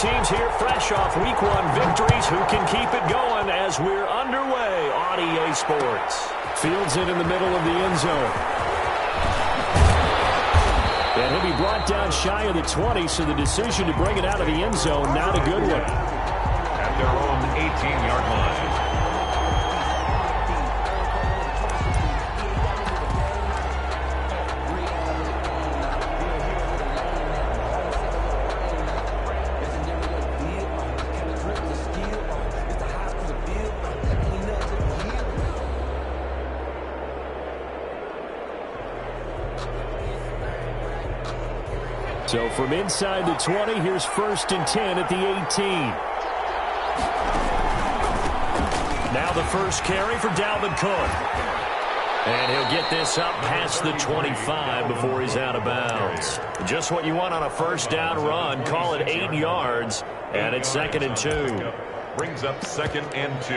teams here fresh off Week 1 victories. Who can keep it going as we're underway on EA Sports? Fields it in the middle of the end zone. And he'll be brought down shy of the 20, so the decision to bring it out of the end zone, not a good one. At their own 18-yard line. So from inside the 20, here's 1st and 10 at the 18. Now the first carry for Dalvin Cook. And he'll get this up past the 25 before he's out of bounds. Just what you want on a first down run. Call it 8 yards, and it's 2nd and 2. Brings up 2nd and 2.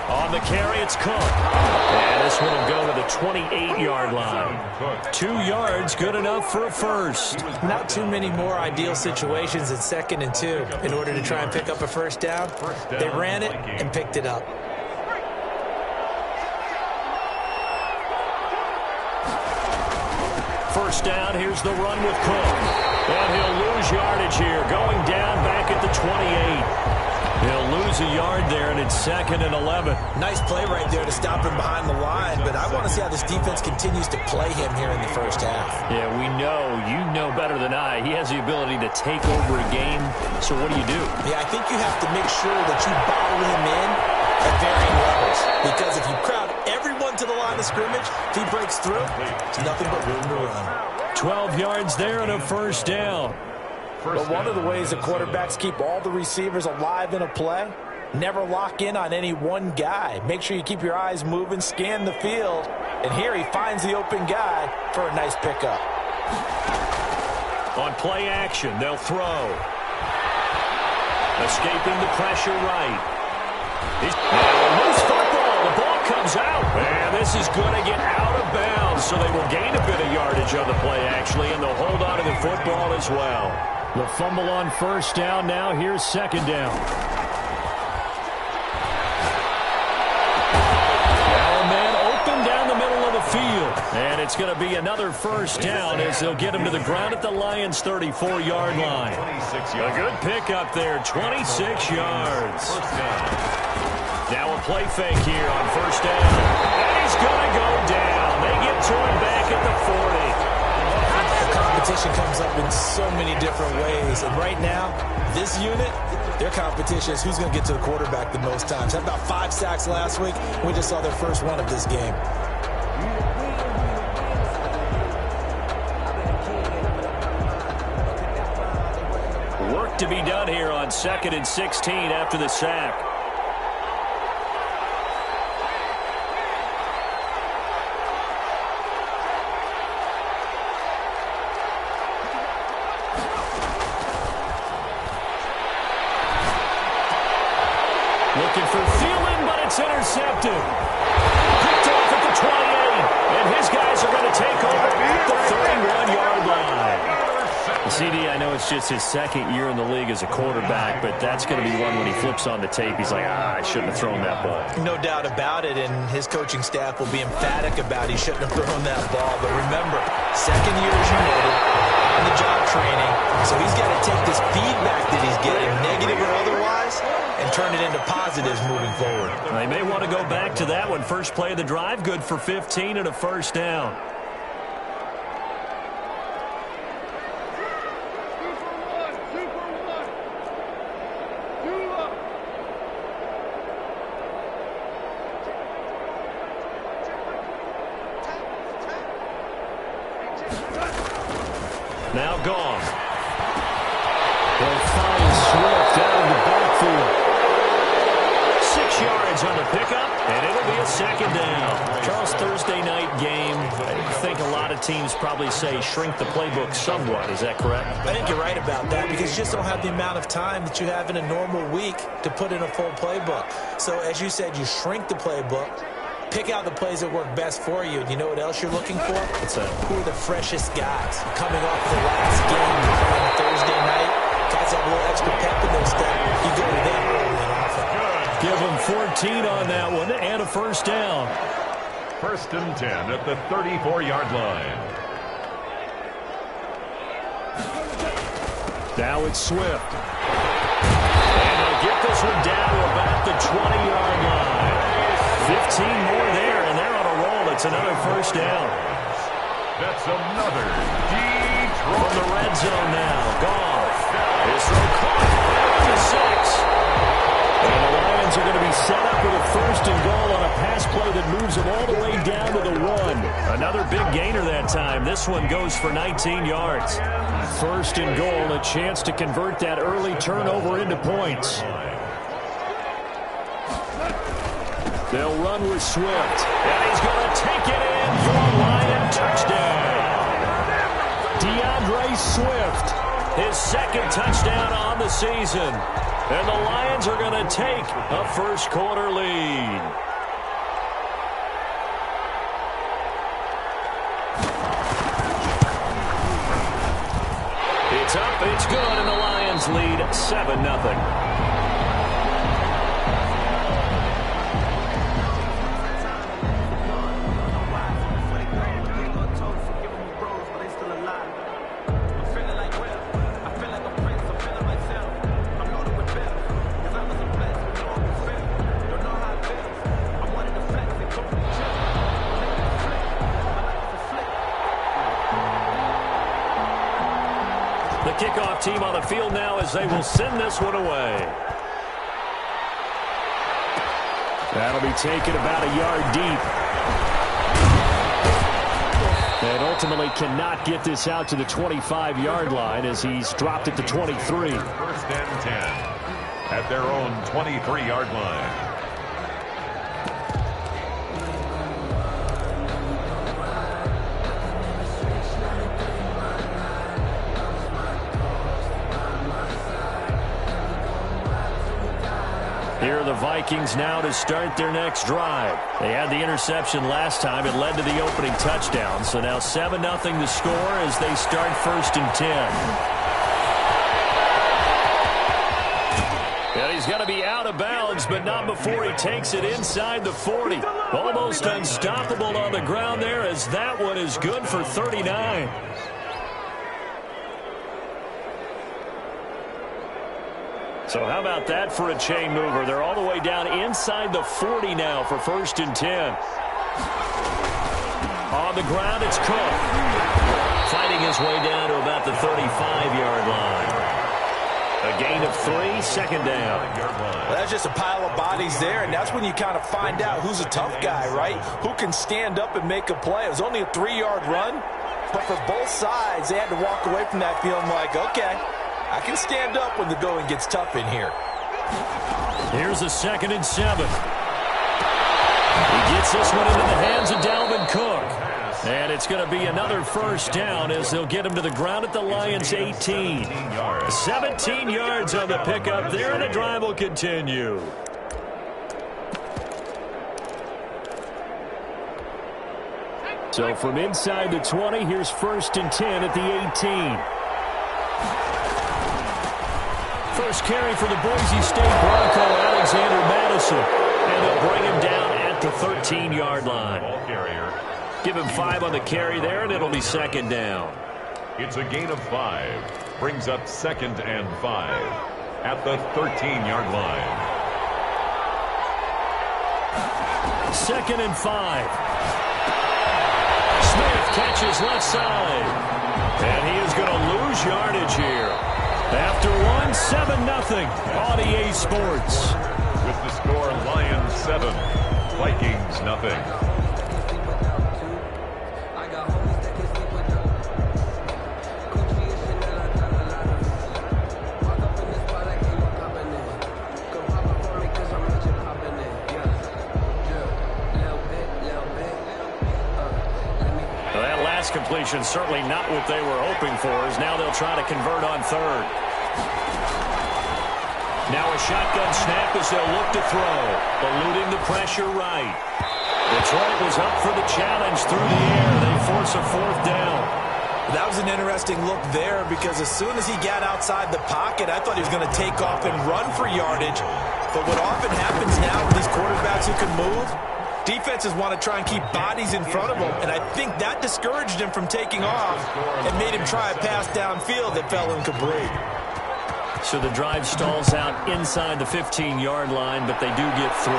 On the carry, it's Cook. And this one will go to the 28-yard line. 2 yards, good enough for a first. Not too many more ideal situations in 2nd and 2 in order to try and pick up a first down. They ran it and picked it up. First down, here's the run with Cook. And he'll lose yardage here, going down back at the 28. He'll lose a yard there, and it's 2nd and 11. Nice play right there to stop him behind the line, but I want to see how this defense continues to play him here in the first half. Yeah, we know. You know better than I. He has the ability to take over a game, so what do you do? Yeah, I think you have to make sure that you bottle him in at varying levels, because if you crowd everyone to the line of scrimmage, if he breaks through, it's nothing but room to run. 12 yards there and a first down. But one of the ways that quarterbacks keep all the receivers alive in a play, never lock in on any one guy. Make sure you keep your eyes moving, scan the field, and here he finds the open guy for a nice pickup. On play action, they'll throw. Escaping the pressure right. He's loose football. The ball comes out. And this is going to get out of bounds, so they will gain a bit of yardage on the play, actually, and they'll hold on to the football as well. The fumble on first down now. Here's 2nd down. Now a man open down the middle of the field. And it's going to be another first down as they'll get him to the ground at the Lions' 34-yard line. A good pickup there, 26 yards. Now a play fake here on first down. And he's going to go down. They get to him back at the 40. Competition comes up in so many different ways, and right now, this unit, their competition is who's going to get to the quarterback the most times. Had about 5 sacks last week. We just saw their first one of this game. Work to be done here on 2nd and 16 after the sack. Looking for Thielen, but it's intercepted. Picked off at the 28, and his guys are going to take over at the 31-yard line. CD, I know it's just his 2nd year in the league as a quarterback, but that's going to be one when he flips on the tape. He's like, I shouldn't have thrown that ball. No doubt about it, and his coaching staff will be emphatic about he shouldn't have thrown that ball. But remember, 2nd year, as you noted, on the job training, so he's got to take this feedback that he's getting, negative or otherwise, and turn it into positives moving forward. They may want to go back to that one. First play of the drive, good for 15 and a first down. Now gone. They'll find Swift out of the backfield. 6 yards on the pickup, and it'll be a 2nd down. Charles, Thursday night game. I think a lot of of teams probably say shrink the playbook somewhat. Is that correct? I think you're right about that because you just don't have the amount of time that you have in a normal week to put in a full playbook. So, as you said, you shrink the playbook, pick out the plays that work best for you. And you know what else you're looking for? What's that? Who are the freshest guys coming off the last game on Thursday night? Guys have a little extra pep in their step. You go to them early and often. Give them 14 on that one and a first down. First and 10 at the 34-yard line. Now it's Swift. And they'll get this one down to about the 20-yard line. 15 more there, and they're on a roll. It's another first down. That's another deep throw. From the red zone now. Goff. His throw caught to 6. And the Lions are going to be set up with a first and goal on a pass play that moves them all the way down to the 1. Another big gainer that time. This one goes for 19 yards. First and goal, a chance to convert that early turnover into points. They'll run with Swift. And he's going to take it in for a Lion touchdown. DeAndre Swift, his second touchdown on the season. And the Lions are going to take a first-quarter lead. It's up, it's good, and the Lions lead 7-0. Kickoff team on the field now as they will send this one away. That'll be taken about a yard deep. And ultimately cannot get this out to the 25-yard line as he's dropped it to 23. First and 10 at their own 23-yard line. Here are the Vikings now to start their next drive. They had the interception last time. It led to the opening touchdown. So now 7-0 the score as they start first and 10. And he's going to be out of bounds, but not before he takes it inside the 40. Almost unstoppable on the ground there as that one is good for 39. So how about that for a chain mover? They're all the way down inside the 40 now for first and 10. On the ground, it's Cook. Fighting his way down to about the 35-yard line. A gain of 3, second down. Well, that's just a pile of bodies there, and that's when you kind of find out who's a tough guy, right? Who can stand up and make a play. It was only a 3-yard run, but for both sides, they had to walk away from that feeling like, okay, I can stand up when the going gets tough in here. Here's a 2nd and 7. He gets this one into the hands of Dalvin Cook. And it's going to be another first down as they'll get him to the ground at the Lions' 18. 17 yards on the pickup there, and the drive will continue. So from inside the 20, here's first and 10 at the 18. First carry for the Boise State Bronco, Alexander Madison. And they'll bring him down at the 13-yard line. Give him 5 on the carry there, and it'll be second down. It's a gain of 5. Brings up 2nd and 5 at the 13-yard line. 2nd and 5. Smith catches left side. And he is going to lose yardage here. After 7-0 on EA Sports. With the score, Lions 7, Vikings nothing. completion, certainly not what they were hoping for, as now they'll try to convert on third. Now a shotgun snap as they'll look to throw. Eluding the pressure right. Detroit was up for the challenge through the air. They force a fourth down. That was an interesting look there because as soon as he got outside the pocket, I thought he was going to take off and run for yardage. But what often happens now with these quarterbacks who can move, defenses want to try and keep bodies in front of them, and I think that discouraged him from taking off and made him try a pass downfield that fell incomplete. So the drive stalls out inside the 15-yard line, but they do get 3.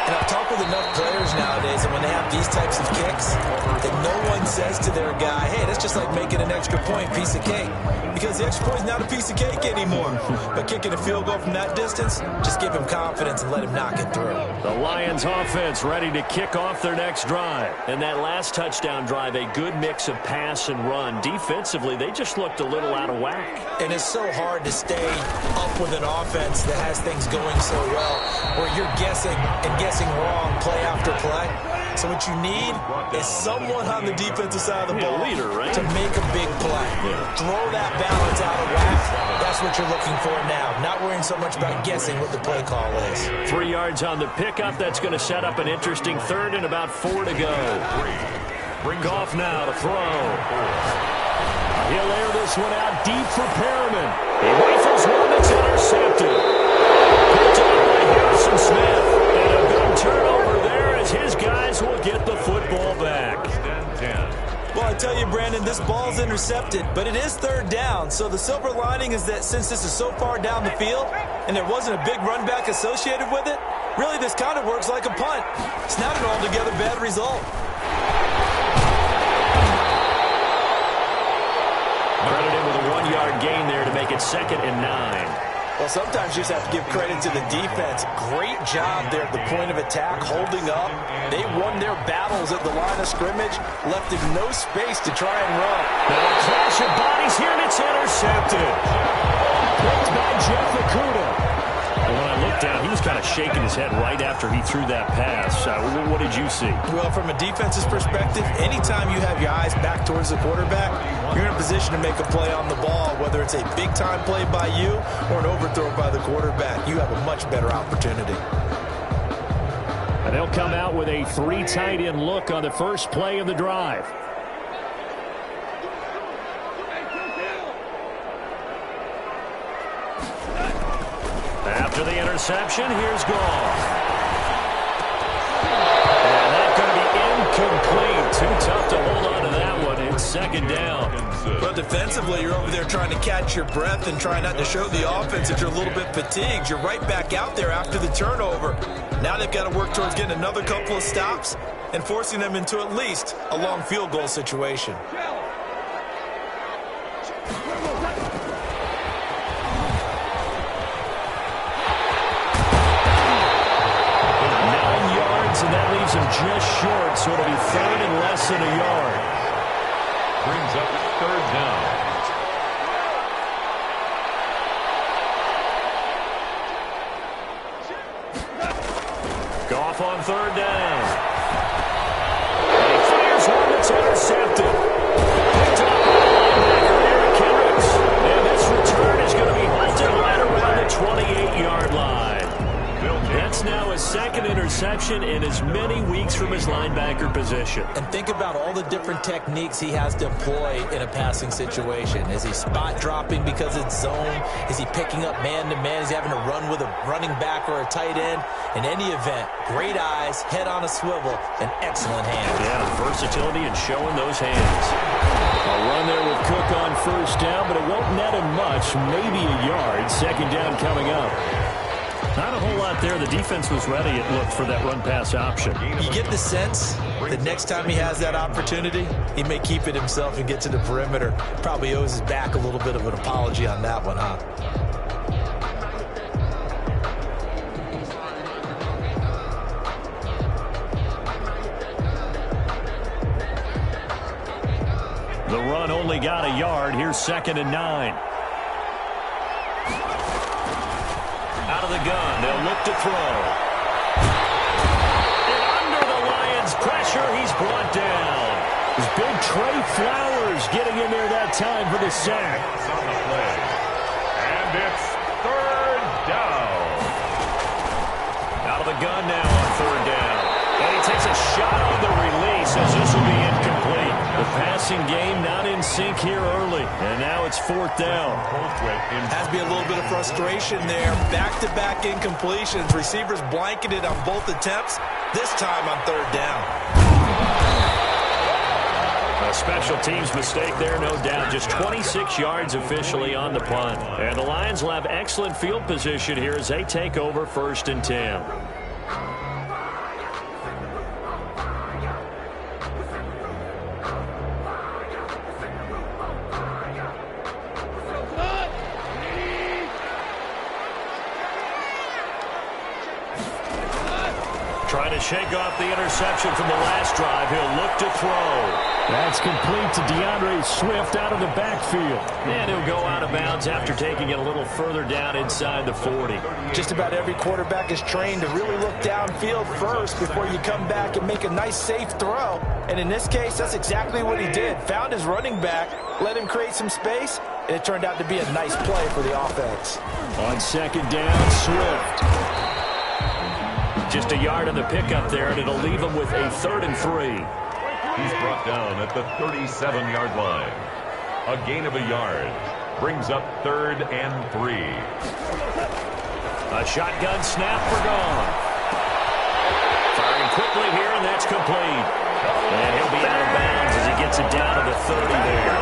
And I've talked with enough players nowadays, and when they have these types of kicks, that no one says to their guy, hey, that's just like making an extra point, piece of cake. Because the extra point is not a piece of cake anymore. But kicking a field goal from that distance, just give him confidence and let him knock it through. The Lions offense ready to kick off their next drive. And that last touchdown drive, a good mix of pass and run. Defensively, they just looked a little out of whack. And it's so hard to stay up with an offense that has things going so well, where you're guessing and guessing wrong play after play. So what you need is someone on the defensive side of the ball leader, right? to make a big play. Throw that balance out of whack. That's what you're looking for now. Not worrying so much about guessing what the play call is. 3 yards on the pickup. That's going to set up an interesting third and about 4 to go. Goff now to throw. He'll air this one out deep for Perriman. He rifles one that's intercepted. Picked up by Harrison Smith. And a big turnover there as his guys will get the football back. Well, I tell you, Brandon, this ball's intercepted, but it is third down. So the silver lining is that since this is so far down the field and there wasn't a big run back associated with it, really this kind of works like a punt. It's not an altogether bad result. Credited with a 1-yard gain there to make it 2nd and 9. Well, sometimes you just have to give credit to the defense. Great job there at the point of attack, holding up. They won their battles at the line of scrimmage, left him no space to try and run. Now a clash of bodies here, and it's intercepted. Picked by Jeff Okudah. And when I looked down, he was kind of shaking his head right after he threw that pass. What did you see? Well, from a defense's perspective, anytime you have your eyes back towards the quarterback, you're in a position to make a play on the ball, whether it's a big-time play by you or an overthrow by the quarterback. You have a much better opportunity. And they'll come out with a 3 tight end look on the first play of the drive. After the interception, here's Goff. And that's going to be incomplete. Too tough to hold on to that one. It's 2nd down. Well, defensively, you're over there trying to catch your breath and try not to show the offense that you're a little bit fatigued. You're right back out there after the turnover. Now they've got to work towards getting another couple of stops and forcing them into at least a long field goal situation. And that leaves him just short, so it'll be 3rd and less than a yard. Brings up 3rd down. Goff on 3rd down. And he fires one that's intercepted. Picked up by linebacker Eric Kendricks. And this return is going to be halted right around the 28-yard line. That's now his 2nd interception in as many weeks from his linebacker position. And think about all the different techniques he has to employ in a passing situation. Is he spot dropping because it's zone? Is he picking up man-to-man? Is he having to run with a running back or a tight end? In any event, great eyes, head on a swivel, and excellent hands. Yeah, versatility and showing those hands. A run there with Cook on 1st down, but it won't net him much, maybe a yard. 2nd down coming up. Not a whole lot there. The defense was ready, it looked, for that run-pass option. You get the sense that next time he has that opportunity, he may keep it himself and get to the perimeter. Probably owes his back a little bit of an apology on that one, huh? The run only got a yard. Here's 2nd and 9. Out of the gun, they'll look to throw. And under the Lions' pressure, he's brought down. It's big Trey Flowers getting in there that time for the sack. On the play. And it's third down. Out of the gun now on third down. And he takes a shot on the release as this will be incomplete. The passing game not in sync here early. And now it's fourth down. Has to be a little bit of frustration there. Back-to-back incompletions. Receivers blanketed on both attempts. This time on third down. A special teams mistake there, no doubt. Just 26 yards officially on the punt. And the Lions will have excellent field position here as they take over 1st and 10. Trying to shake off the interception from the last drive. He'll look to throw. That's complete to DeAndre Swift out of the backfield. And he'll go out of bounds after taking it a little further down inside the 40. Just about every quarterback is trained to really look downfield first before you come back and make a nice, safe throw. And in this case, that's exactly what he did. Found his running back, let him create some space, and it turned out to be a nice play for the offense. On second down, Swift. Just a yard on the pickup there, and it'll leave him with a 3rd and 3. He's brought down at the 37-yard line. A gain of a yard brings up 3rd and 3. A shotgun snap for gone. Firing quickly here, and that's complete. And he'll be out of bounds as he gets it down to the 30 there.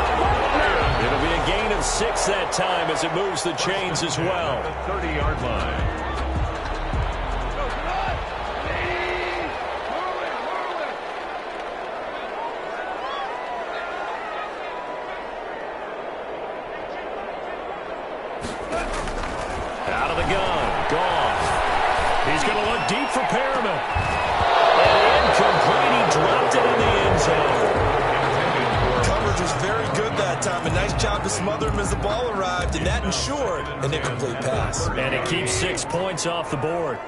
It'll be a gain of 6 that time as it moves the chains as well. The 30-yard line. Out of the gun. Goff. He's going to look deep for Perriman. And incomplete. He dropped it in the end zone. Coverage was very good that time. A nice job to smother him as the ball arrived, and that ensured an incomplete pass. And it keeps 6 points off the board.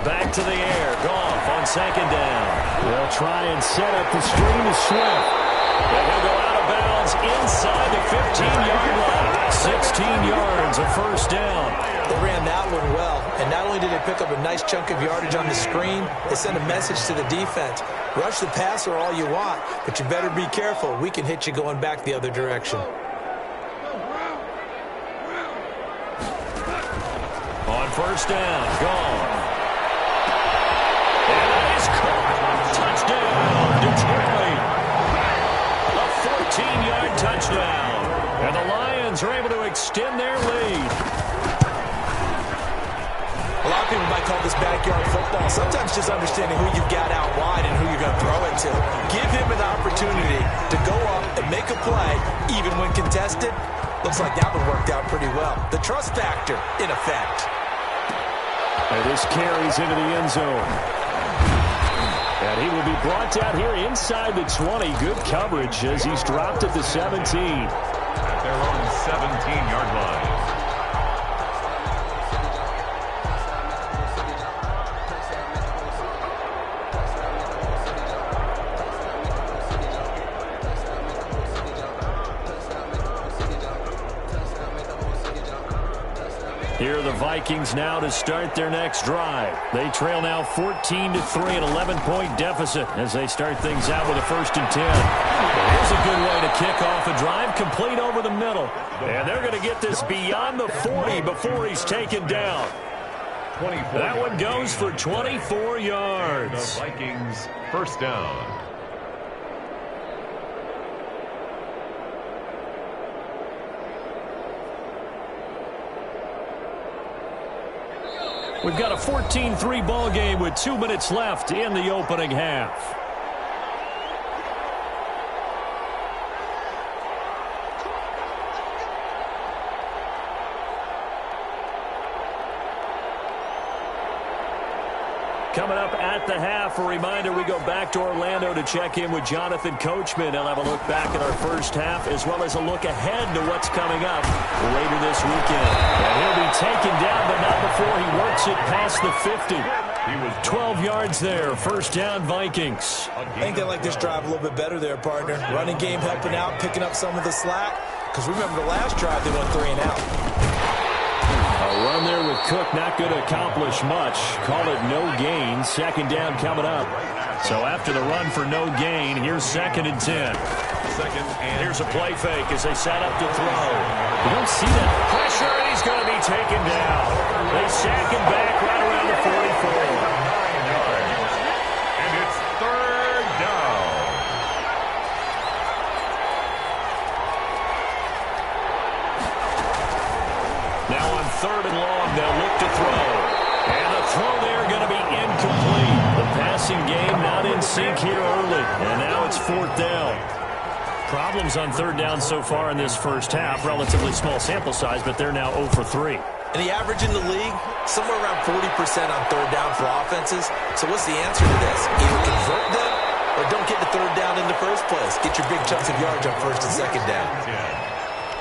Back to the air. Goff on second down. They'll try and set up the screen to Swift. And he'll go out of bounds inside the 15-yard line. 16 yards, a first down. They ran that one well, and not only did they pick up a nice chunk of yardage on the screen, they sent a message to the defense. Rush the passer all you want, but you better be careful. We can hit you going back the other direction. On first down, gone. And that is caught. Touchdown, Detroit. A 14-yard touchdown. And the Lions are able to extend their lead. A lot of people might call this backyard football. Sometimes just understanding who you've got out wide and who you're going to throw it to. Give him an opportunity to go up and make a play, even when contested. Looks like that one worked out pretty well. The trust factor, in effect. And this carries into the end zone. And he will be brought down here inside the 20. Good coverage as he's dropped at the 17. At their own 17-yard line. Here are the Vikings now to start their next drive. They trail now 14-3, an 11-point deficit as they start things out with a 1st and 10. Here's a good way to kick off a drive, complete over the middle. And they're going to get this beyond the 40 before he's taken down. That one goes for 24 yards. The Vikings first down. We've got a 14-3 ball game with 2 minutes left in the opening half. Coming up at the half, a reminder, we go back to Orlando to check in with Jonathan Coachman. He'll have a look back at our first half as well as a look ahead to what's coming up later this weekend. And he'll be taken down, but not before he works it past the 50. He was 12 yards there. First down, Vikings. I think they like this drive a little bit better there, partner. Running game helping out, picking up some of the slack. Because remember the last drive, they went 3 and out. A run there with Cook, not going to accomplish much. Call it no gain. Second down coming up. So after the run for no gain, here's 2nd and 10. Here's a play fake as they set up to throw. You don't see that pressure, and he's going to be taken down. They sack him back right around the 44. And it's 3rd down. Now on 3rd and long, they'll look to throw. And the throw there going to be incomplete. The passing game not in sync here early. And now it's 4th down. Problems on 3rd down so far in this first half. Relatively small sample size, but they're now 0 for 3. And the average in the league, somewhere around 40% on 3rd down for offenses. So what's the answer to this? Either convert them or don't get the 3rd down in the first place. Get your big chunks of yards on 1st and 2nd down.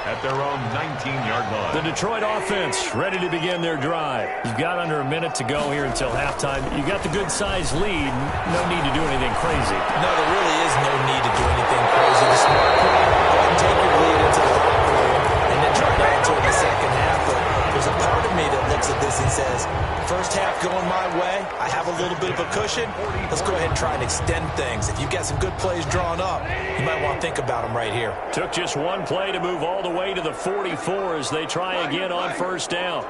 At their own 19-yard line. The Detroit offense ready to begin their drive. You've got under a minute to go here until halftime. You got the good-sized lead. No need to do anything crazy. No, there really is no need to do anything crazy. The smart play, go ahead and take your lead into the third quarter and then try to enter the second half. But there's a part of me that looks at this and says, first half going my way, I have a little bit of a cushion. Let's go ahead and try and extend things. If you've got some good plays drawn up, you might want to think about them right here. Took just one play to move all the way to the 44 as they try again on 1st down.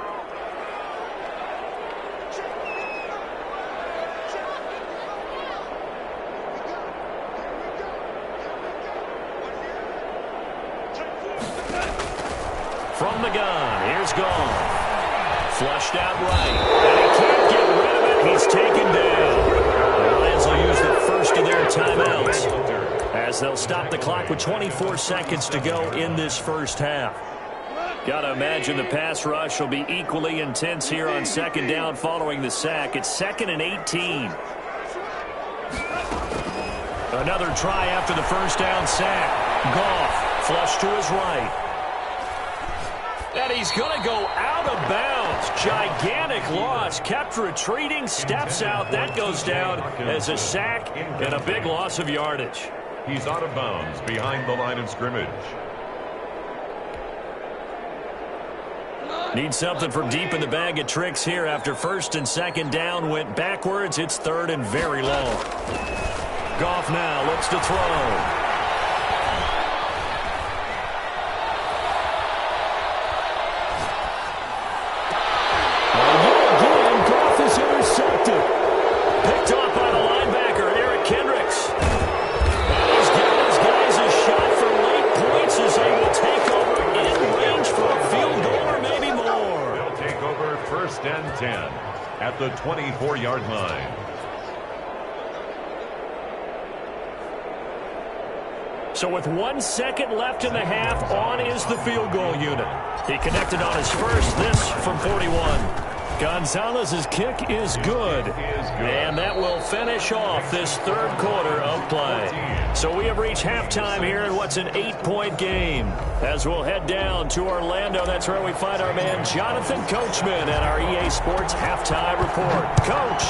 From the gun, here's Goff. Flushed out right, and he can't get rid of it. He's taken down. The Lions will use the first of their timeouts as they'll stop the clock with 24 seconds to go in this first half. Got to imagine the pass rush will be equally intense here on 2nd down following the sack. It's 2nd and 18. Another try after the first down sack. Goff flush to his right. And he's going to go out of bounds. Gigantic loss. Kept retreating. Steps out. That goes down as a sack and a big loss of yardage. He's out of bounds behind the line of scrimmage. Need something from deep in the bag of tricks here after 1st and 2nd down went backwards. It's 3rd and very long. Goff now looks to throw. Picked off by the linebacker, Eric Kendricks. And he's giving his guys a shot for late points as they will take over in range for a field goal or maybe more. They'll take over 1st and 10 at the 24-yard line. So with 1 second left in the half, on is the field goal unit. He connected on his first, this from 41. Gonzalez's kick is good, and that will finish off this 3rd quarter of play. So we have reached halftime here in what's an 8-point game. As we'll head down to Orlando, that's where we find our man Jonathan Coachman at our EA Sports Halftime Report. Coach.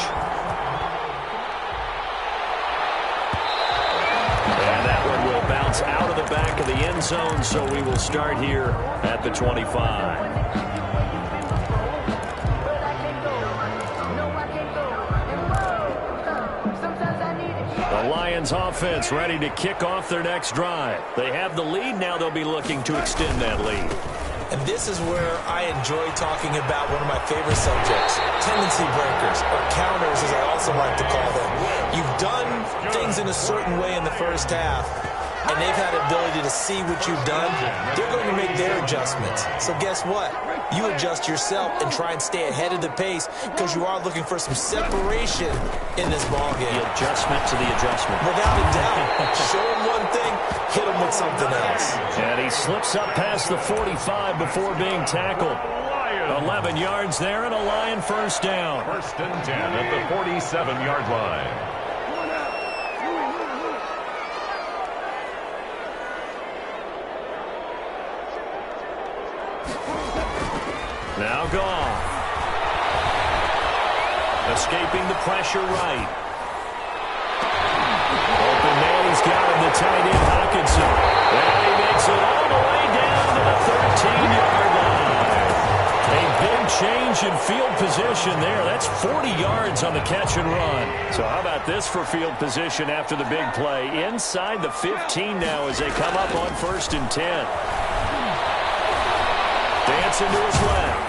And that one will bounce out of the back of the end zone, so we will start here at the 25. The Lions offense ready to kick off their next drive. They have the lead. Now they'll be looking to extend that lead. And this is where I enjoy talking about one of my favorite subjects, tendency breakers, or counters as I also like to call them. You've done things in a certain way in the first half, and they've had the ability to see what you've done. They're going to make their adjustments. So guess what? You adjust yourself and try and stay ahead of the pace because you are looking for some separation in this ballgame. The adjustment to the adjustment. Without a doubt. Show them one thing, hit them with something else. And he slips up past the 45 before being tackled. 11 yards there and a Lion first down. 1st and 10 at the 47-yard line. Now Goff. Escaping the pressure right. Open man, he's got him, the tight end, Hockenson. And he makes it all the way down to the 13-yard line. A big change in field position there. That's 40 yards on the catch and run. So how about this for field position after the big play? Inside the 15 now as they come up on 1st and 10. Dancing to his left.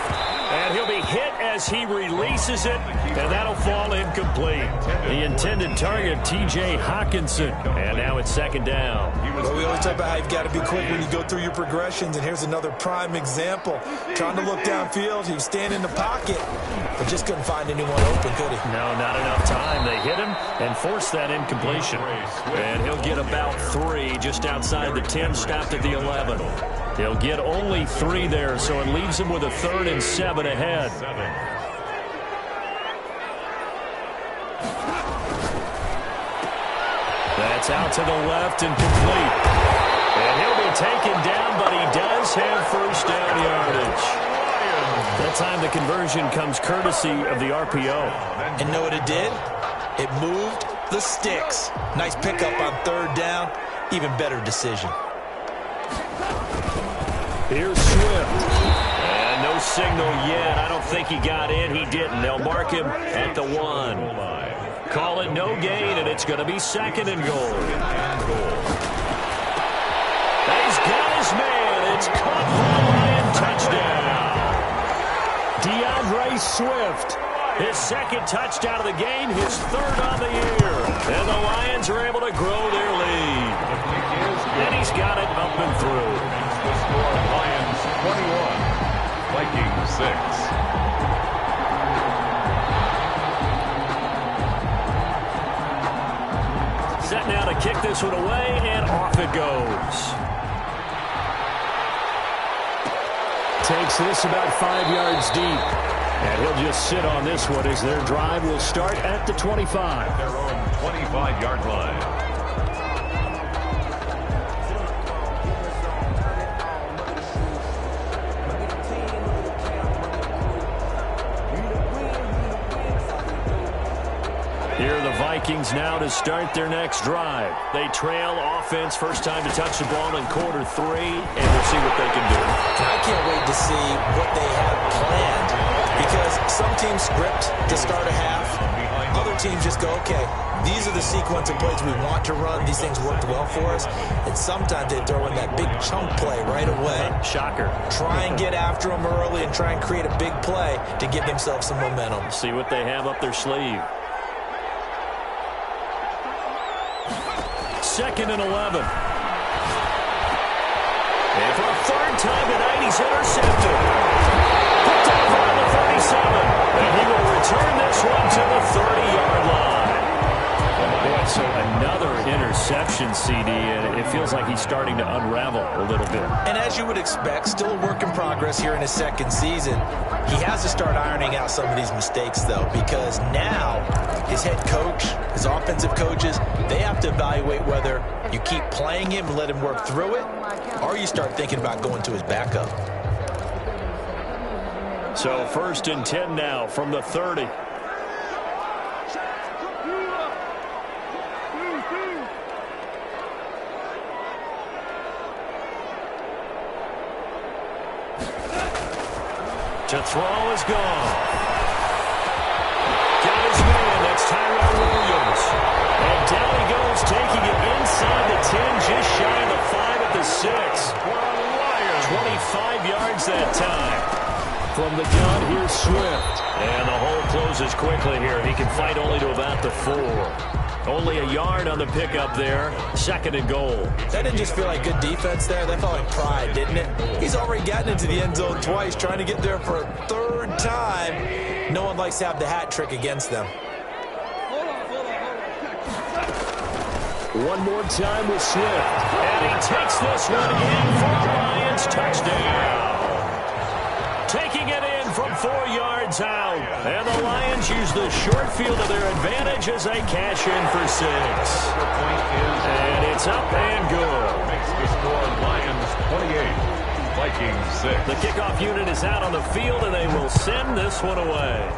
And he'll be hit as he releases it, and that'll fall incomplete. The intended target, T.J. Hockenson. And now it's 2nd down. Well, we always talk about how you've got to be quick when you go through your progressions, and here's another prime example. Trying to look downfield, he was standing in the pocket, but just couldn't find anyone open, could he? No, not enough time. They hit him and forced that incompletion. And he'll get about 3 just outside the 10, stopped at the 11. He'll get only 3 there, so it leaves him with a 3rd and 7 ahead. That's out to the left and complete. And he'll be taken down, but he does have 1st down yardage. That time the conversion comes courtesy of the RPO. And know what it did? It moved the sticks. Nice pickup on 3rd down. Even better decision. Here's Swift. And no signal yet. I don't think he got in. He didn't. They'll mark him at the 1. Call it no gain, and it's going to be 2nd and goal. He's got his man. It's caught for a Lion touchdown. DeAndre Swift. His 2nd touchdown of the game, his 3rd on the year. And the Lions are able to grow their lead. And he's got it up and through. The score, Lions 21, Vikings 6. Set now to kick this one away, and off it goes. Takes this about 5 yards deep. And he'll just sit on this one as their drive will start at the 25. Their own 25-yard line. Here are the Vikings now to start their next drive. They trail offense, first time to touch the ball in quarter 3, and we'll see what they can do. I can't wait to see what they have planned, because some teams script to start a half. Other teams just go, okay, these are the sequence of plays we want to run. These things worked well for us. And sometimes they throw in that big chunk play right away. Shocker. Try and get after them early and try and create a big play to give themselves some momentum. See what they have up their sleeve. 2nd and 11. And for a 3rd time tonight, he's intercepted. Picked up on the 37. And he will return this one to the 30-yard line. Boy, so another interception, CD, and it feels like he's starting to unravel a little bit. And as you would expect, still a work in progress here in his 2nd season. He has to start ironing out some of these mistakes, though, because now his head coach, his offensive coaches, they have to evaluate whether you keep playing him and let him work through it, or you start thinking about going to his backup. So 1st and 10 now from the 30. To throw is gone. Got his man. That's Tyrell Williams. And down he goes, taking it inside the 10, just shy of the 5 at the 6. 25 yards that time. From the gun, here's Swift. And the hole closes quickly here. He can fight only to about the 4. Only a yard on the pickup there. 2nd and goal. That didn't just feel like good defense there. That felt like pride, didn't it? He's already gotten into the end zone twice, trying to get there for a 3rd time. No one likes to have the hat trick against them. One more time with Swift. And he takes this one in for a Lions touchdown. Taking it in from 4 yards out. And the Lions use the short field to their advantage as they cash in for 6. And it's up and good. Makes the score Lions 28, Vikings 6. The kickoff unit is out on the field, and they will send this one away.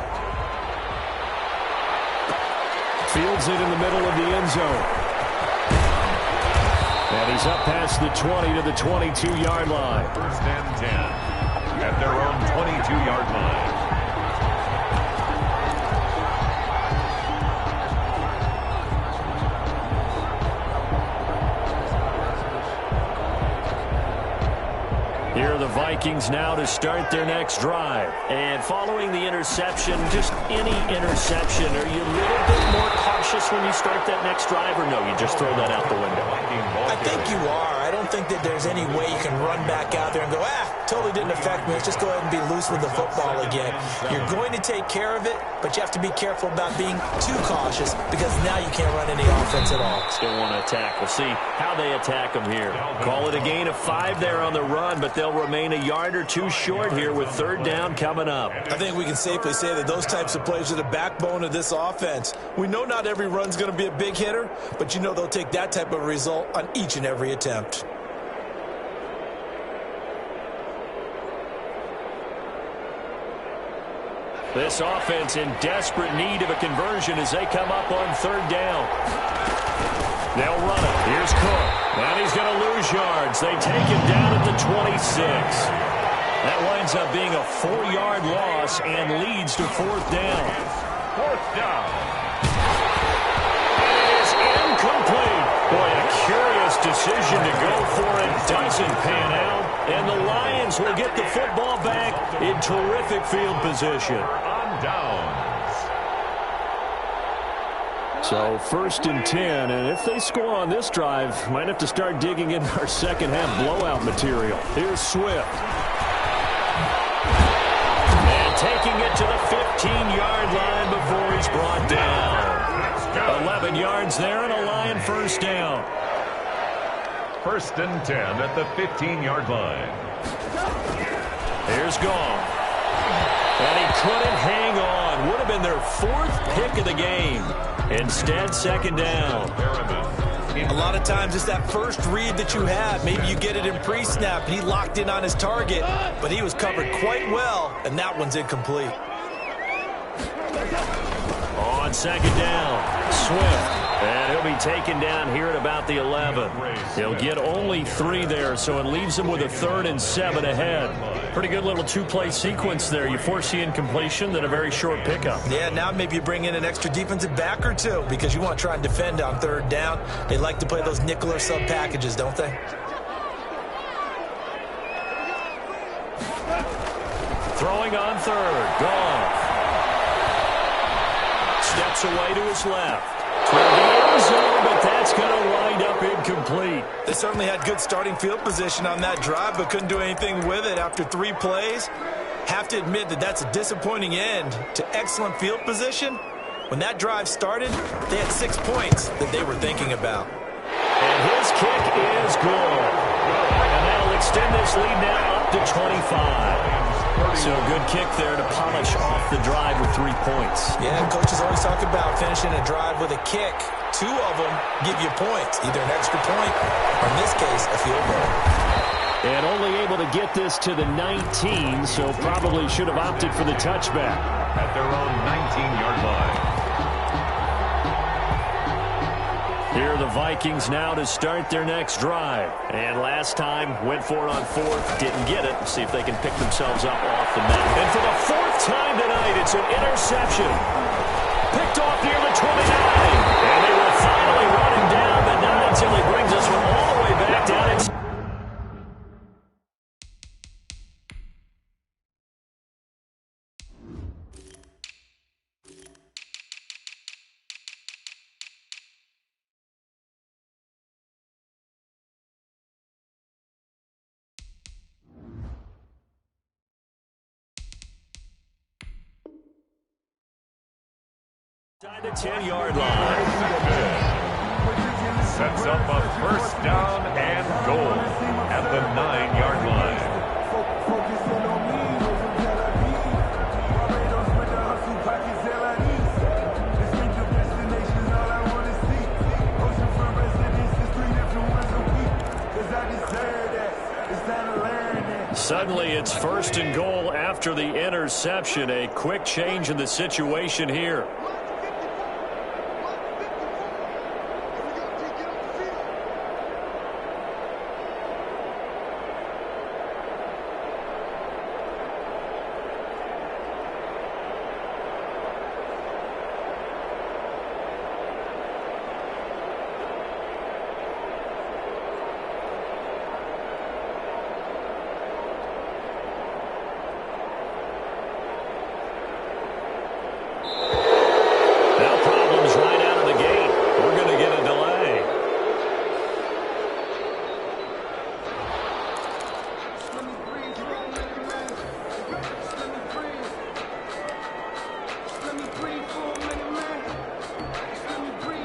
Fields it in the middle of the end zone. And he's up past the 20 to the 22-yard line. First and 10 at their own 22-yard line. Here are the Vikings now to start their next drive. And following the interception, just any interception, are you a little bit more cautious when you start that next drive, or no, you just throw that out the window? I think you are. I don't think that there's any way you can run back out there and go, totally didn't affect me. Let's just go ahead and be loose with the football again. You're going to take care of it, but you have to be careful about being too cautious because now you can't run any offense at all. Still want to attack. We'll see how they attack them here. Call it a gain of 5 there on the run, but they'll remain a yard or two short here with third down coming up. I think we can safely say that those types of plays are the backbone of this offense. We know not every run's going to be a big hitter, but you know they'll take that type of result on each and every attempt. This offense in desperate need of a conversion as they come up on third down. They'll run it. Here's Cook. And he's going to lose yards. They take him down at the 26. That winds up being a 4-yard loss and leads to fourth down. Fourth down. It is incomplete. Boy, a curious decision to go for it. Doesn't pan out. And the Lions will get the football back in terrific field position. On downs. So first and 10, and if they score on this drive, might have to start digging into our second half blowout material. Here's Swift. And taking it to the 15-yard line before he's brought down. 11 yards there and a Lion first down. First and 10 at the 15-yard line. Here's Gong. And he couldn't hang on. Would have been their 4th pick of the game. Instead, second down. A lot of times it's that first read that you have. Maybe you get it in pre-snap. He locked in on his target, but he was covered quite well, and that one's incomplete. On second down, Swift. And he'll be taken down here at about the 11. He'll get only 3 there, so it leaves him with a 3rd and 7 ahead. Pretty good little 2-play sequence there. You force the incompletion, then a very short pickup. Yeah, now maybe you bring in an extra defensive back or two because you want to try and defend on third down. They like to play those nickel or sub packages, don't they? Throwing on third. Goff. Steps away to his left. Toward the end zone, but that's going to wind up incomplete. They certainly had good starting field position on that drive, but couldn't do anything with it after 3 plays. Have to admit that that's a disappointing end to excellent field position. When that drive started, they had 6 points that they were thinking about. And his kick is good. And that'll extend this lead now up to 25. So a good kick there to polish off the drive with 3 points. Yeah, coaches always talk about finishing a drive with a kick. 2 of them give you points, either an extra point or, in this case, a field goal. And only able to get this to the 19, so probably should have opted for the touchback. At their own 19-yard line. Here are the Vikings now to start their next drive. And last time, went for it on 4th, didn't get it. See if they can pick themselves up off the mat. And for the 4th time tonight, it's an interception. Picked off near the 29. And they will finally run him down, but not until he brings us one all the way back down inside. The 10-yard line. Sets up a first down and goal at the 9-yard line. Suddenly it's first and goal after the interception. A quick change in the situation here.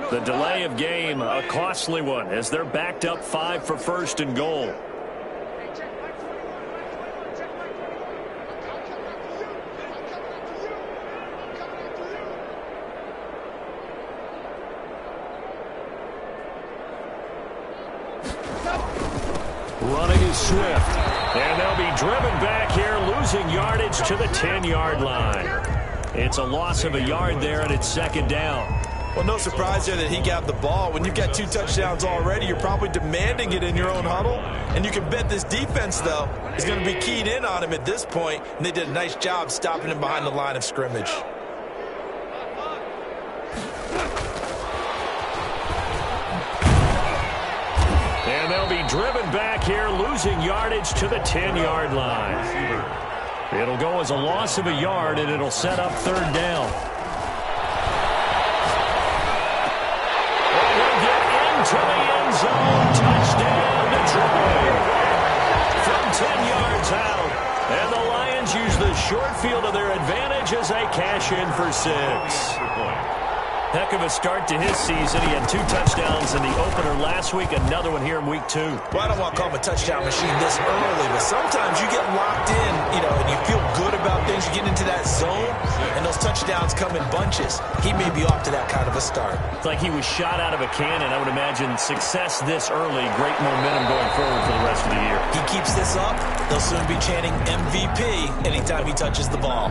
The delay of game, a costly one, as they're backed up 5 for first and goal. Running is Swift. And they'll be driven back here, losing yardage to the 10-yard line. It's a loss of a yard there, and it's second down. Well, no surprise there that he got the ball. When you've got 2 touchdowns already, you're probably demanding it in your own huddle. And you can bet this defense, though, is going to be keyed in on him at this point. And they did a nice job stopping him behind the line of scrimmage. And they'll be driven back here, losing yardage to the 10-yard line. It'll go as a loss of a yard, and it'll set up third down. And he'll get into the end zone. Touchdown, Detroit. From 10 yards out. And the Lions use the short field to their advantage as they cash in for 6. Heck of a start to his season. He had 2 touchdowns in the opener last week, another one here in week 2. Well, I don't want to call him a touchdown machine this early, but sometimes you get locked in, and you feel good about things. You get into that zone, and those touchdowns come in bunches. He may be off to that kind of a start. It's like he was shot out of a cannon. I would imagine success this early, great momentum going forward for the rest of the year. He keeps this up, they'll soon be chanting MVP anytime he touches the ball.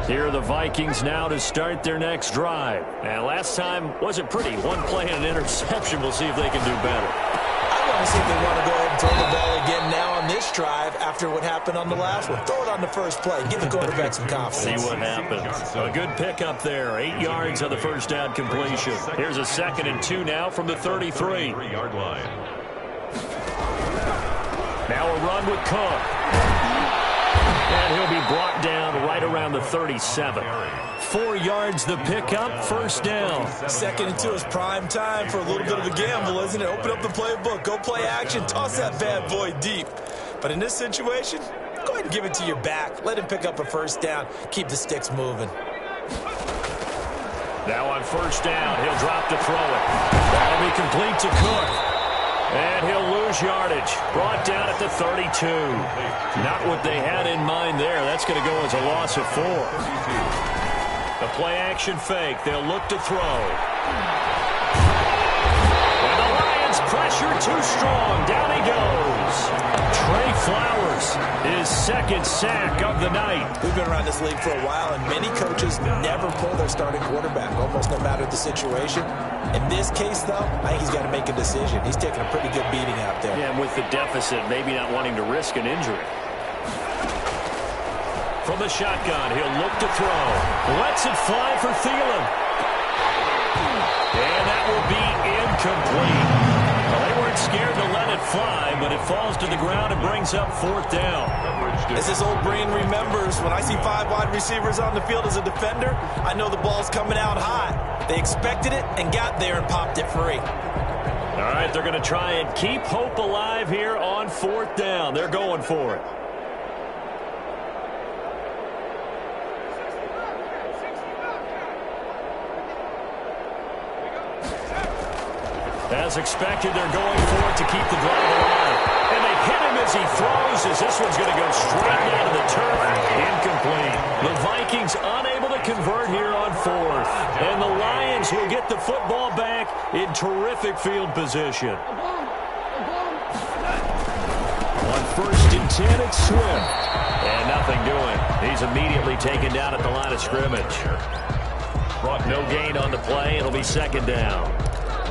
Here are the Vikings now to start their next drive. And last time wasn't pretty. 1 play and an interception. We'll see if they can do better. I want to see if they want to go ahead and throw the ball again now on this drive after what happened on the last one. Throw it on the first play. Give the quarterback some confidence. See what happens. A good pickup there. 8 yards on the first down completion. Here's a 2nd and 2 now from the 33-yard line. Now a run with Cook. And he'll be brought down right around the 37. 4 yards the pickup, first down. 2nd and 2 is prime time for a little bit of a gamble, isn't it? Open up the playbook, go play action, toss that bad boy deep. But in this situation, go ahead and give it to your back. Let him pick up a first down. Keep the sticks moving. Now on first down, he'll drop to throw it. That'll be complete to Cook. And he'll lose yardage. Brought down at the 32. Not what they had in mind there. That's going to go as a loss of 4. The play-action fake. They'll look to throw. And the Lions pressure too strong. Down he goes. Trey Flowers, his 2nd sack of the night. We've been around this league for a while, and many coaches never pull their starting quarterback, almost no matter the situation. In this case, though, I think he's got to make a decision. He's taking a pretty good beating out there. Yeah, and with the deficit, maybe not wanting to risk an injury. From the shotgun, he'll look to throw. Lets it fly for Thielen. And that will be incomplete. Well, they weren't scared to let it fly, but it falls to the ground and brings up 4th down. As this old brain remembers, when I see 5 wide receivers on the field as a defender, I know the ball's coming out high. They expected it and got there and popped it free. All right, they're going to try and keep hope alive here on 4th down. They're going for it. As expected, they're going for it to keep the drive alive. And they hit him as he throws, as this one's going to go straight down to the turf. Incomplete. The Vikings unable to convert here on 4th. And the Lions will get the football back in terrific field position. On 1st and 10, it's Swift. And nothing doing. He's immediately taken down at the line of scrimmage. Brought no gain on the play. It'll be 2nd down.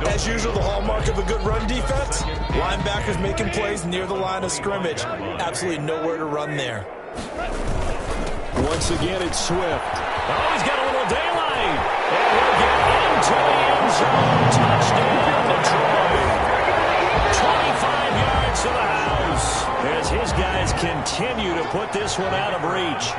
As usual, the hallmark of a good run defense, linebackers making plays near the line of scrimmage. Absolutely nowhere to run there. Once again, it's Swift. Oh, he's got a little daylight. And he'll get into the end zone. Touchdown, Detroit. 25 yards to the house. as his guys continue to put this one out of reach.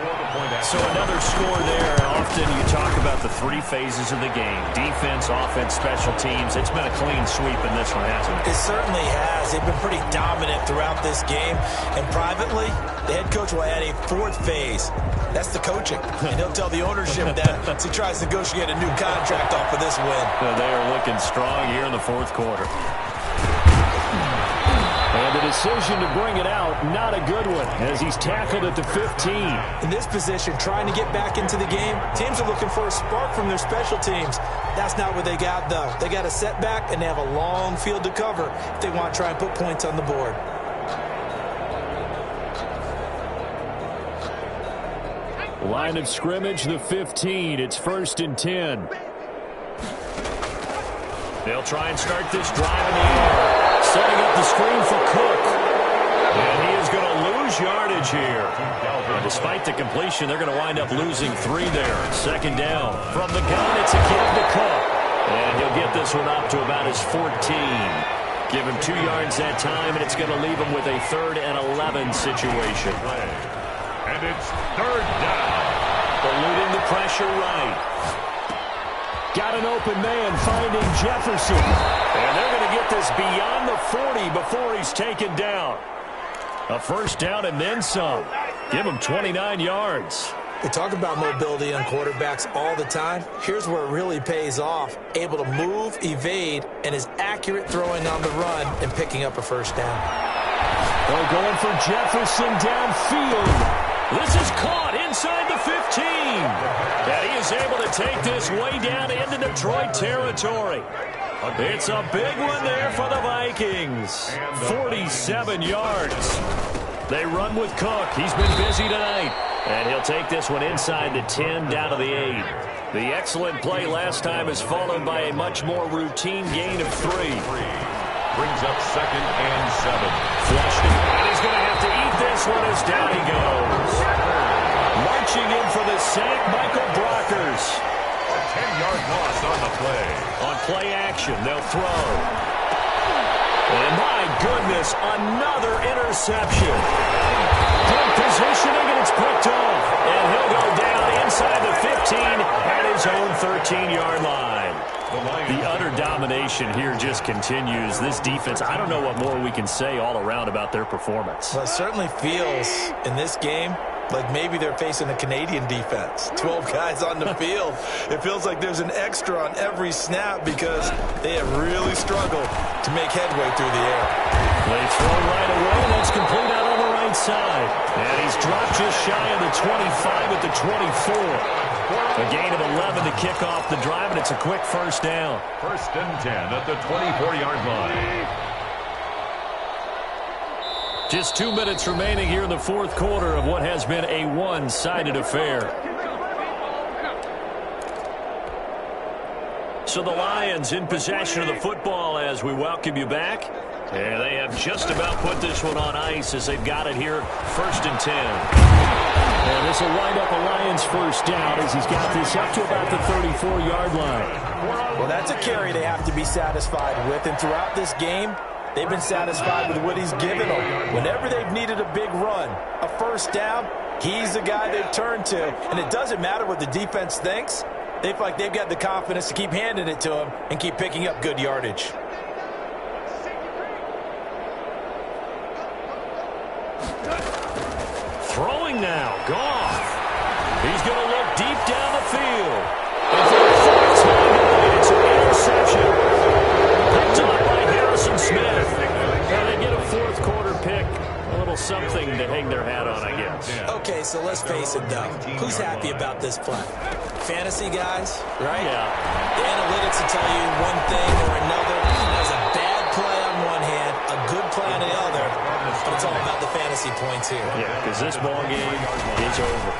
So another score there. Often you talk about the three phases of the game: defense, offense, special teams. It's been a clean sweep in this one, hasn't it? It certainly has. They've been pretty dominant throughout this game. And privately, the head coach will add a fourth phase. That's the coaching. And he'll tell the ownership that as he tries to negotiate a new contract off of this win. They are looking strong here in the fourth quarter. And the decision to bring it out, not a good one, as he's tackled at the 15. In this position, trying to get back into the game, teams are looking for a spark from their special teams. That's not what they got, though. They got a setback, and they have a long field to cover if they want to try and put points on the board. Line of scrimmage, the 15. It's 1st and 10. They'll try and start this drive in the air. Setting up the screen for Cook. And he is going to lose yardage here. And despite the completion, they're going to wind up losing 3 there. 2nd down. From the gun, it's a give to Cook. And he'll get this one up to about his 14. Give him 2 yards that time, and it's going to leave him with a 3rd and 11 situation. And it's 3rd down. Eluding the pressure right. Got an open man finding Jefferson. And they're going to get this beyond the 40 before he's taken down. A 1st down and then some. Give him 29 yards. We talk about mobility on quarterbacks all the time. Here's where it really pays off. Able to move, evade, and is accurate throwing on the run and picking up a 1st down. They're going for Jefferson downfield. This is caught inside the 15. And he is able to take this way down into Detroit territory. It's a big one there for the Vikings. 47 yards. They run with Cook. He's been busy tonight. And he'll take this one inside the 10 down to the 8. The excellent play last time is followed by a much more routine gain of 3. Brings up 2nd and 7. Flushed it. And he's going to have to eat this one as down he goes. Marching in for the sack, Michael Brockers. A 10-yard loss on the play. On play action, they'll throw. And my goodness, another interception. Good positioning, and it's picked off. And he'll go down inside the 15 at his own 13-yard line. The utter domination here just continues. This defense, I don't know what more we can say all around about their performance. Well, it certainly feels in this game like maybe they're facing a Canadian defense. 12 guys on the field. It feels like there's an extra on every snap because they have really struggled to make headway through the air. They throw right away. That's complete out on the right side. And he's dropped just shy of the 25 at the 24. A gain of 11 to kick off the drive, and it's a quick 1st down. 1st and 10 at the 24-yard line. Just 2 minutes remaining here in the fourth quarter of what has been a one-sided affair. So the Lions in possession of the football as we welcome you back. And they have just about put this one on ice as they've got it here, 1st and 10. And this will wind up a Lions 1st down as he's got this up to about the 34-yard line. Well, that's a carry they have to be satisfied with. And throughout this game, they've been satisfied with what he's given them. Whenever they've needed a big run, a 1st down, he's the guy they've turned to. And it doesn't matter what the defense thinks. They feel like they've got the confidence to keep handing it to him and keep picking up good yardage. Throwing now, Goff. He's going to look deep down the field. And for the 4th time, it's an interception. Picked up by Harrison Smith. Now they get a fourth quarter pick. A little something to hang their hat on, I guess. Okay, so let's face it, though. Who's happy about this play? Fantasy guys, right? Yeah. The analytics will tell you one thing or another. There's a bad play on one hand, a good play on the other, but it's all about the fantasy points here. Yeah, because this ball game is over.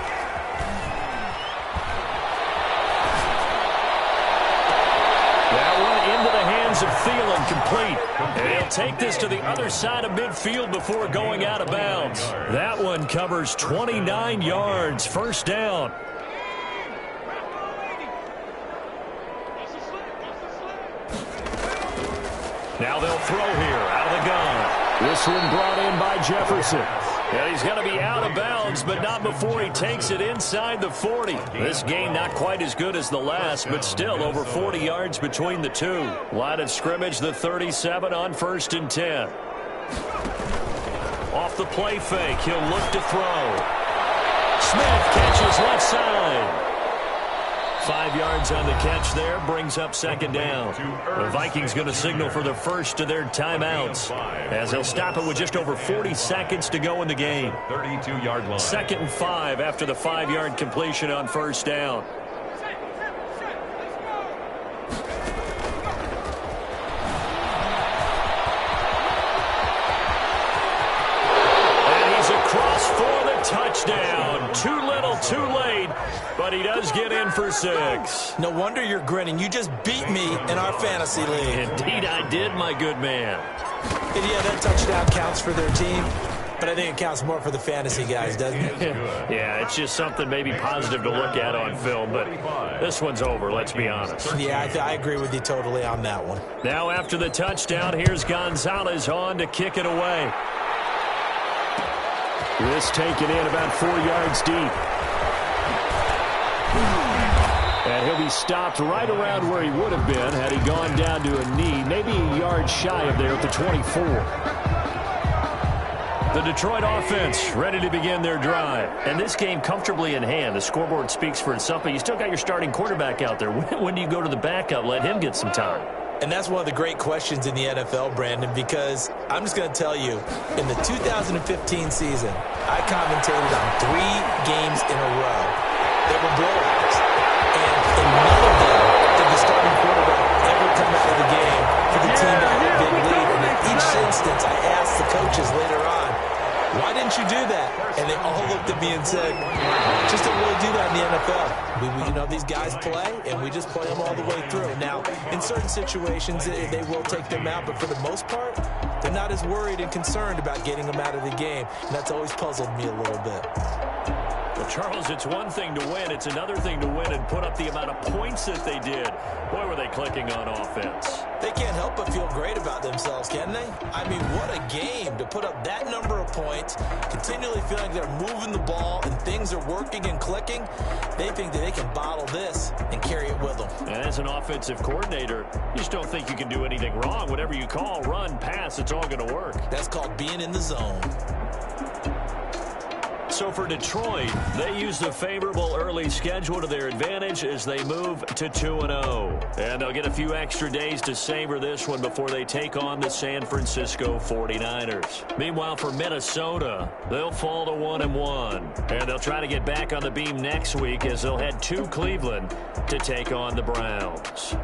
That one into the hands of Thielen, complete. And he'll take this to the other side of midfield before going out of bounds. That one covers 29 yards, 1st down. Now they'll throw here out of the gun. This one brought in by Jefferson. And he's going to be out of bounds, but not before he takes it inside the 40. This game not quite as good as the last, but still over 40 yards between the two. Line of scrimmage, the 37 on 1st and 10. Off the play fake, he'll look to throw. Smith catches left side. 5 yards on the catch there, brings up 2nd down. The Vikings going to signal for the first of their timeouts, as they'll stop it with just over 40 seconds to go in the game. 32-yard line. 2nd and 5 after the 5-yard completion on 1st down. And he's across for the touchdown. Too little, too late. But he does get in for 6. No wonder you're grinning. You just beat me in our fantasy league. Indeed I did, my good man. And yeah, that touchdown counts for their team, but I think it counts more for the fantasy guys, doesn't it? Yeah, it's just something maybe positive to look at on film, but this one's over, let's be honest. Yeah, I agree with you totally on that one. Now after the touchdown, here's Gonzalez on to kick it away. This taken in about 4 yards deep. And he'll be stopped right around where he would have been had he gone down to a knee, maybe a yard shy of there at the 24. The Detroit offense ready to begin their drive. And this game comfortably in hand. The scoreboard speaks for itself, but you still got your starting quarterback out there. When do you go to the backup, let him get some time? And that's one of the great questions in the NFL, Brandon, because I'm just going to tell you, in the 2015 season, I commentated on 3 games in a row that were blowouts. And in none of them did the starting quarterback ever come out of the game for the team that had a big lead. And in each instance, I asked the coaches later on, why didn't you do that? And they all looked at me and said, just don't really do that in the NFL. These guys play, and we just play them all the way through. Now, in certain situations, they will take them out, but for the most part, they're not as worried and concerned about getting them out of the game. And that's always puzzled me a little bit. Well, Charles, it's one thing to win. It's another thing to win and put up the amount of points that they did. Boy, were they clicking on offense. They can't help but feel great about themselves, can they? I mean, what a game to put up that number of points, continually feeling like they're moving the ball and things are working and clicking. They think that they can bottle this and carry it with them. And as an offensive coordinator, you just don't think you can do anything wrong. Whatever you call, run, pass, it's all going to work. That's called being in the zone. So for Detroit, they use the favorable early schedule to their advantage as they move to 2-0. And they'll get a few extra days to savor this one before they take on the San Francisco 49ers. Meanwhile, for Minnesota, they'll fall to 1-1. And they'll try to get back on the beam next week as they'll head to Cleveland to take on the Browns.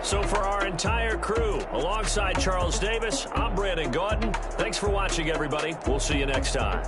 So for our entire crew, alongside Charles Davis, I'm Brandon Gaudin. Thanks for watching, everybody. We'll see you next time.